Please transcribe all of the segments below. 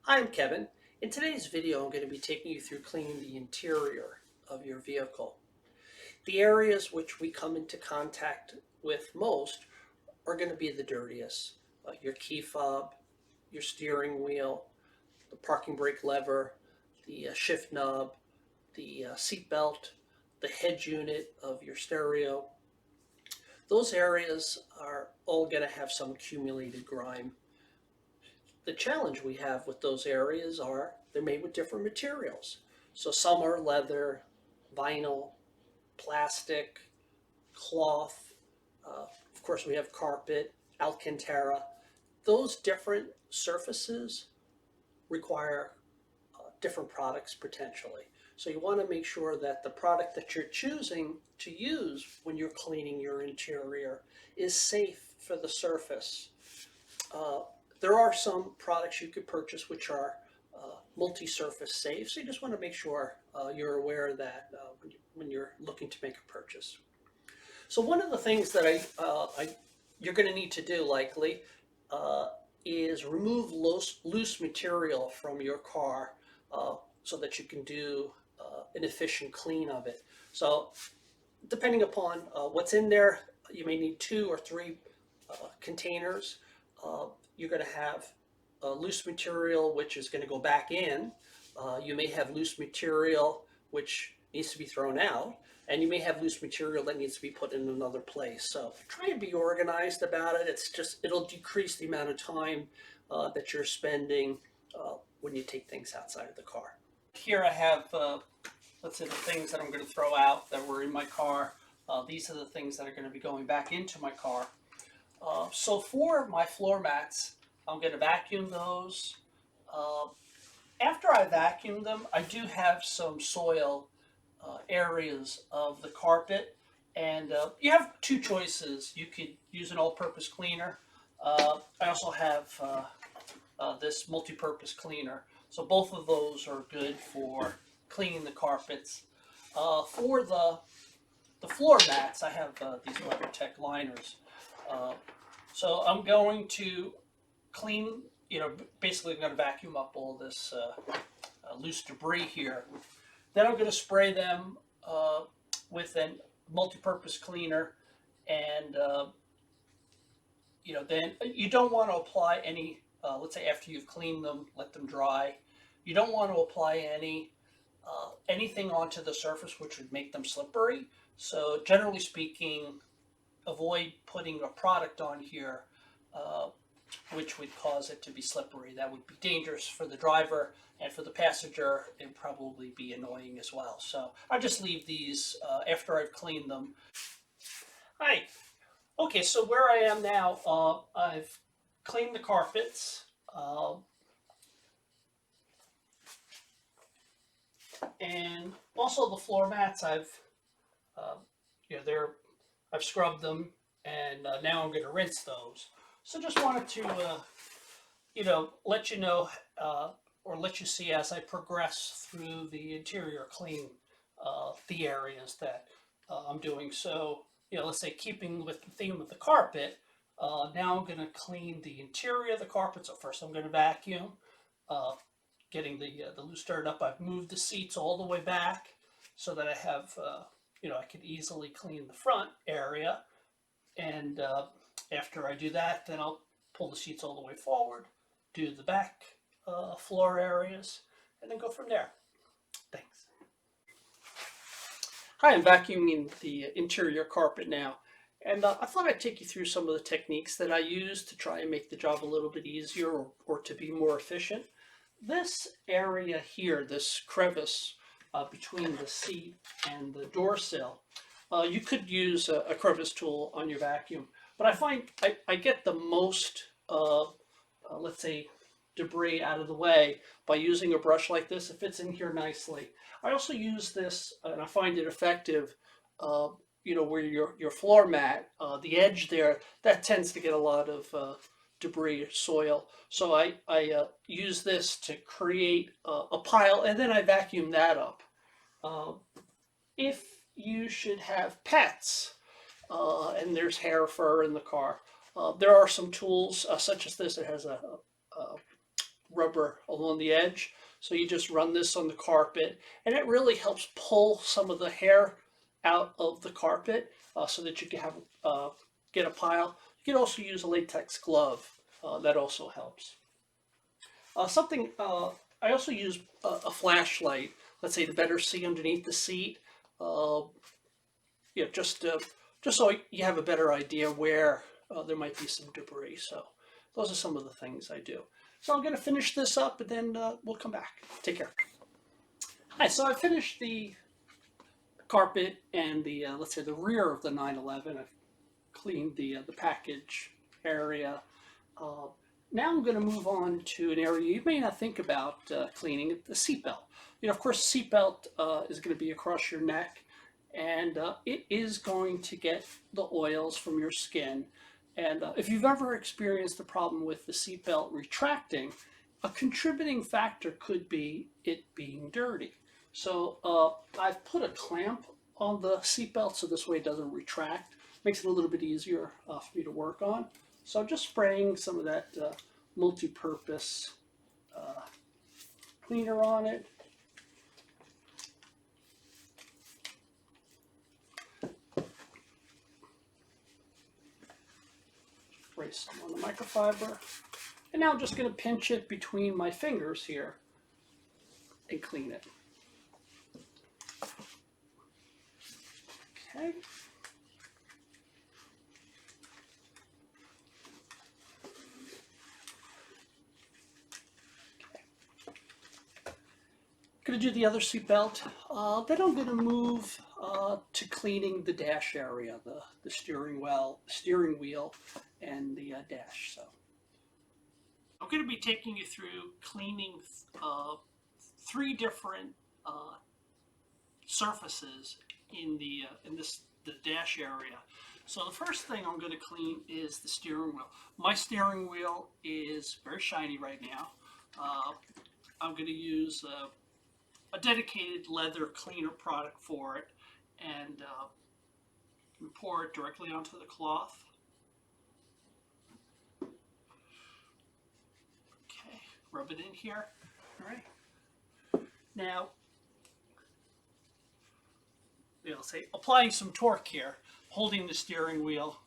Hi, I'm Kevin. In today's video, I'm going to be taking you through cleaning the interior of your vehicle. The areas which we come into contact with most are going to be the dirtiest. Your key fob, your steering wheel, the parking brake lever, the shift knob, the seat belt, the head unit of your stereo. Those areas are all going to have some accumulated grime. The challenge we have with those areas are they're made with different materials. So some are leather, vinyl, plastic, cloth. Of course, we have carpet, Alcantara. Those different surfaces require different products potentially. So you want to make sure that the product that you're choosing to use when you're cleaning your interior is safe for the surface. There are some products you could purchase which are multi-surface safe, so you just want to make sure you're aware of that when you're looking to make a purchase. So one of the things that you're going to need to do likely is remove loose material from your car so that you can do an efficient clean of it. So depending upon what's in there, you may need 2 or 3 containers. You're going to have loose material which is going to go back in. You may have loose material which needs to be thrown out, and you may have loose material that needs to be put in another place. So try and be organized about it. It'll decrease the amount of time that you're spending when you take things outside of the car. Here I have, let's say, the things that I'm going to throw out that were in my car. These are the things that are going to be going back into my car. So for my floor mats, I'm going to vacuum those. After I vacuum them, I do have some soil areas of the carpet, and you have 2 choices. You could use an all-purpose cleaner. I also have this multi-purpose cleaner. So both of those are good for cleaning the carpets. For the floor mats, I have these WeatherTech liners. So I'm going to clean, basically I'm going to vacuum up all this loose debris here. Then I'm going to spray them with a multi-purpose cleaner, and then you don't want to apply any, let's say after you've cleaned them, let them dry. You don't want to apply anything onto the surface which would make them slippery. So generally speaking, avoid putting a product on here which would cause it to be slippery. That would be dangerous for the driver, and for the passenger it would probably be annoying as well. So I'll just leave these after I've cleaned them. Hi. Okay, so where I am now, I've cleaned the carpets. And also the floor mats, I've scrubbed them, and now I'm going to rinse those. So just wanted to, let you know or let you see as I progress through the interior clean the areas that I'm doing. So, let's say keeping with the theme of the carpet, now I'm going to clean the interior of the carpet. So first I'm going to vacuum, getting the loose dirt up. I've moved the seats all the way back so that I have, I can easily clean the front area. And after I do that, then I'll pull the seats all the way forward, do the back floor areas, and then go from there. Thanks. Hi, I'm vacuuming the interior carpet now, and I thought I'd take you through some of the techniques that I use to try and make the job a little bit easier or to be more efficient. This area here, this crevice between the seat and the door sill, you could use a crevice tool on your vacuum, but I find I get the most, let's say, debris out of the way by using a brush like this. It fits in here nicely. I also use this, and I find it effective, where your floor mat, the edge there, that tends to get a lot of debris or soil. So I use this to create a pile, and then I vacuum that up. If you should have pets, and there's hair, fur in the car, there are some tools such as this. It has a rubber along the edge. So you just run this on the carpet, and it really helps pull some of the hair out of the carpet so that you can have get a pile. You can also use a latex glove. That also helps. I also use a flashlight. Let's say to better see underneath the seat. Just so you have a better idea where there might be some debris. So those are some of the things I do. So I'm going to finish this up, and then we'll come back. Take care. Hi. So I finished the carpet and the let's say the rear of the 911. I've cleaned the package area. Now I'm going to move on to an area you may not think about cleaning, the seatbelt. Of course, the seatbelt is going to be across your neck, and it is going to get the oils from your skin. And if you've ever experienced the problem with the seatbelt retracting, a contributing factor could be it being dirty. So I've put a clamp on the seatbelt so this way it doesn't retract. Makes it a little bit easier for me to work on. So I'm just spraying some of that multi-purpose cleaner on it. Spray some on the microfiber. And now I'm just going to pinch it between my fingers here and clean it. Okay. Going to do the other seatbelt. Then I'm going to move to cleaning the dash area, the steering wheel, and the dash. So I'm going to be taking you through cleaning 3 different surfaces in the dash area. So the first thing I'm going to clean is the steering wheel. My steering wheel is very shiny right now. I'm going to use a dedicated leather cleaner product for it, and pour it directly onto the cloth. Okay, rub it in here. All right. Now, say applying some torque here, holding the steering wheel.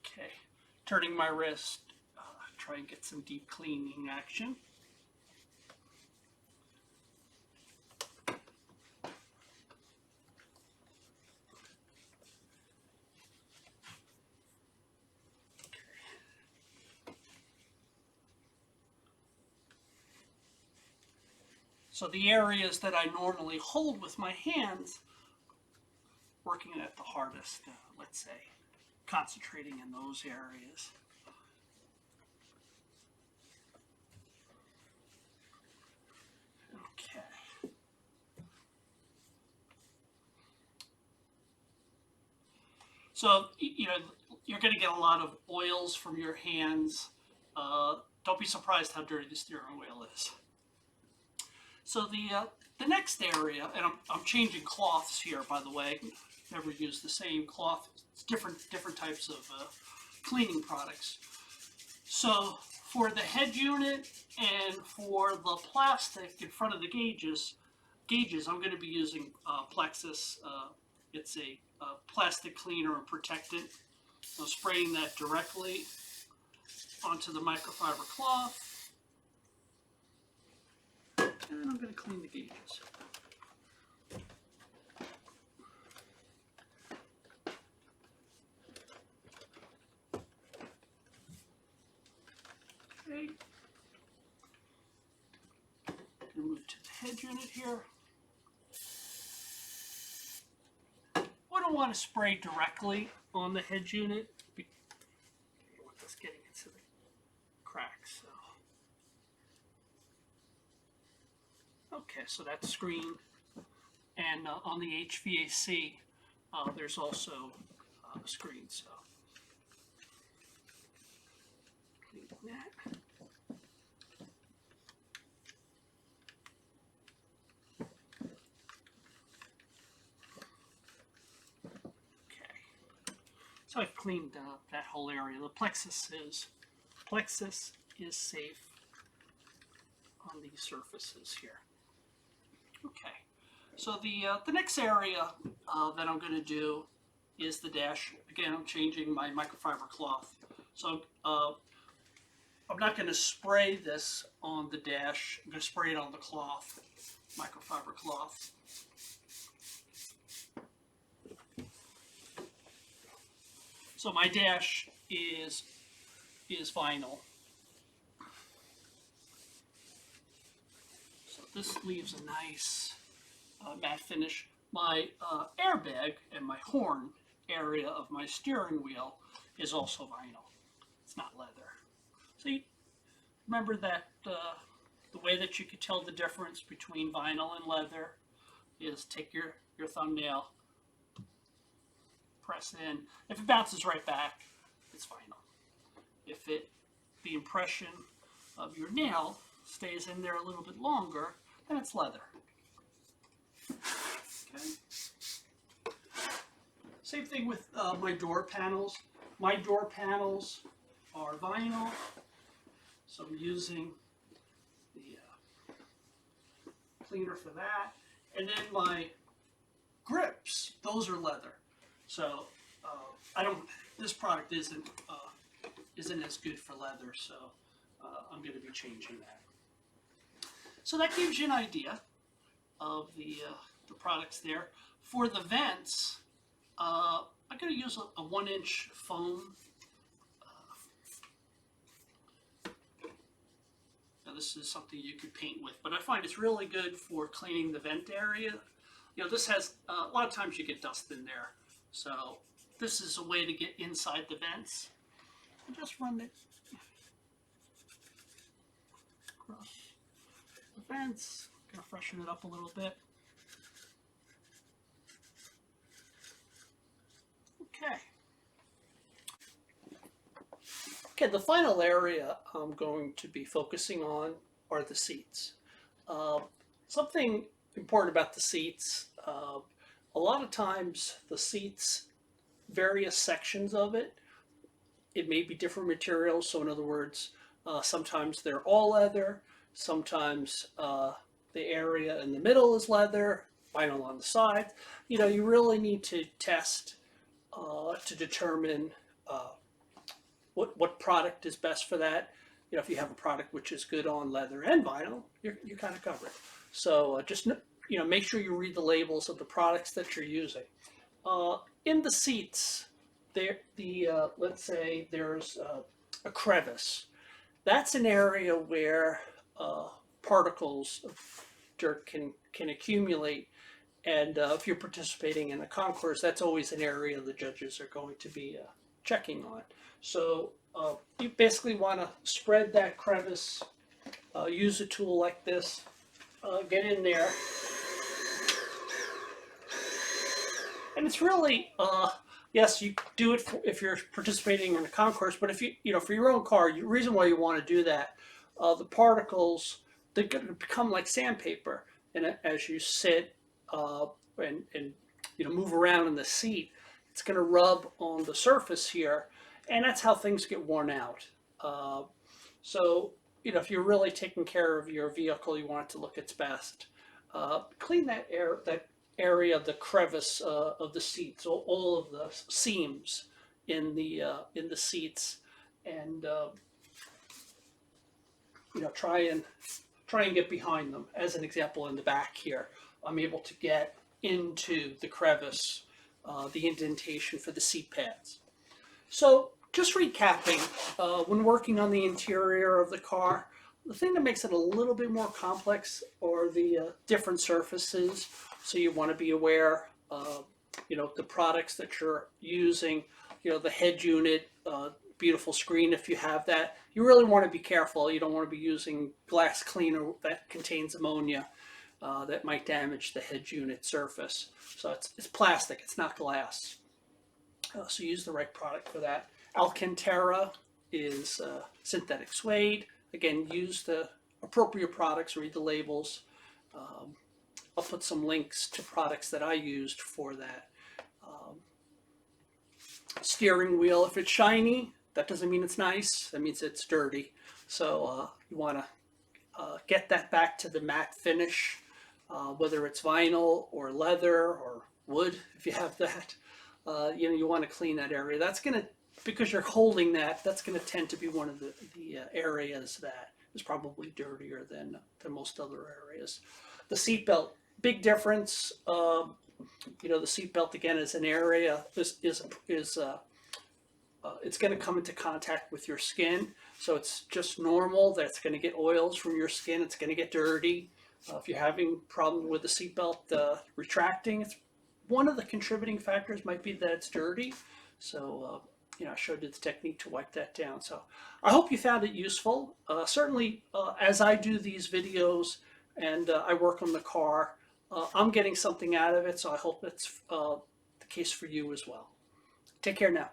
Okay, turning my wrist. Try and get some deep cleaning action. So the areas that I normally hold with my hands, working at the hardest, let's say, concentrating in those areas. Okay. So, you're going to get a lot of oils from your hands. Don't be surprised how dirty the steering wheel is. So the next area, and I'm changing cloths here, by the way. Never use the same cloth. It's different types of cleaning products. So for the head unit and for the plastic in front of the gauges, I'm going to be using Plexus. It's a plastic cleaner and protectant. I'm spraying that directly onto the microfiber cloth. And then I'm going to clean the gauges. Okay. Going to move to the head unit here. I don't want to spray directly on the head unit with this getting into the cracks. So. Okay, so that's screen, and on the HVAC, there's also a screen. So clean that. So I've cleaned that whole area. The plexus is safe on these surfaces here. Okay, so the next area that I'm going to do is the dash. Again, I'm changing my microfiber cloth. So I'm not going to spray this on the dash. I'm going to spray it on the cloth, microfiber cloth. So my dash is vinyl. So this leaves a nice matte finish. My airbag and my horn area of my steering wheel is also vinyl. It's not leather. So you remember that the way that you could tell the difference between vinyl and leather is take your thumbnail, press in. If it bounces right back, it's vinyl. If the impression of your nail stays in there a little bit longer, then it's leather. Okay. Same thing with my door panels. My door panels are vinyl, so I'm using the cleaner for that. And then my grips, those are leather. So this product isn't as good for leather, so I'm going to be changing that. So that gives you an idea of the products there. For the vents, I'm going to use a 1-inch foam. Now this is something you could paint with, but I find it's really good for cleaning the vent area. You know, this has a lot of times you get dust in there, so this is a way to get inside the vents. And just run it across the vents. Gonna freshen it up a little bit. Okay. Okay, the final area I'm going to be focusing on are the seats. Something important about the seats, a lot of times the seats, various sections of it may be different materials. So in other words, sometimes they're all leather, sometimes the area in the middle is leather, vinyl on the side. You know, you really need to test to determine what product is best for that. You know, if you have a product which is good on leather and vinyl, you're kind of covered. So just make sure you read the labels of the products that you're using. In the seats, let's say there's a crevice. That's an area where particles of dirt can accumulate. And if you're participating in a concourse, that's always an area the judges are going to be checking on. So you basically want to spread that crevice, use a tool like this, get in there. And it's really, yes, you do it if you're participating in a concourse, but if for your own car, the reason why you want to do that, the particles, they're going to become like sandpaper. And as you sit and move around in the seat, it's going to rub on the surface here, and that's how things get worn out. So if you're really taking care of your vehicle, you want it to look its best. Clean that area of the crevice of the seats, all of the seams in the seats, and try and get behind them. As an example, in the back here, I'm able to get into the crevice, the indentation for the seat pads. So just recapping, when working on the interior of the car, the thing that makes it a little bit more complex are the different surfaces. So you want to be aware of, the products that you're using, the head unit, beautiful screen if you have that. You really want to be careful. You don't want to be using glass cleaner that contains ammonia that might damage the head unit surface. So it's plastic, it's not glass. So use the right product for that. Alcantara is synthetic suede. Again, use the appropriate products, read the labels. I'll put some links to products that I used for that. steering wheel. If it's shiny, that doesn't mean it's nice. That means it's dirty. So you want to get that back to the matte finish, whether it's vinyl or leather or wood, if you have that. You want to clean that area. That's going to, because you're holding that, that's going to tend to be one of the areas that is probably dirtier than most other areas. The seatbelt, big difference. The seatbelt again is an area it's going to come into contact with your skin, so it's just normal that it's going to get oils from your skin. It's going to get dirty. If you're having problem with the seatbelt retracting, it's one of the contributing factors might be that it's dirty. So I showed you the technique to wipe that down. So I hope you found it useful. Certainly, as I do these videos and I work on the car, I'm getting something out of it. So I hope that's the case for you as well. Take care now.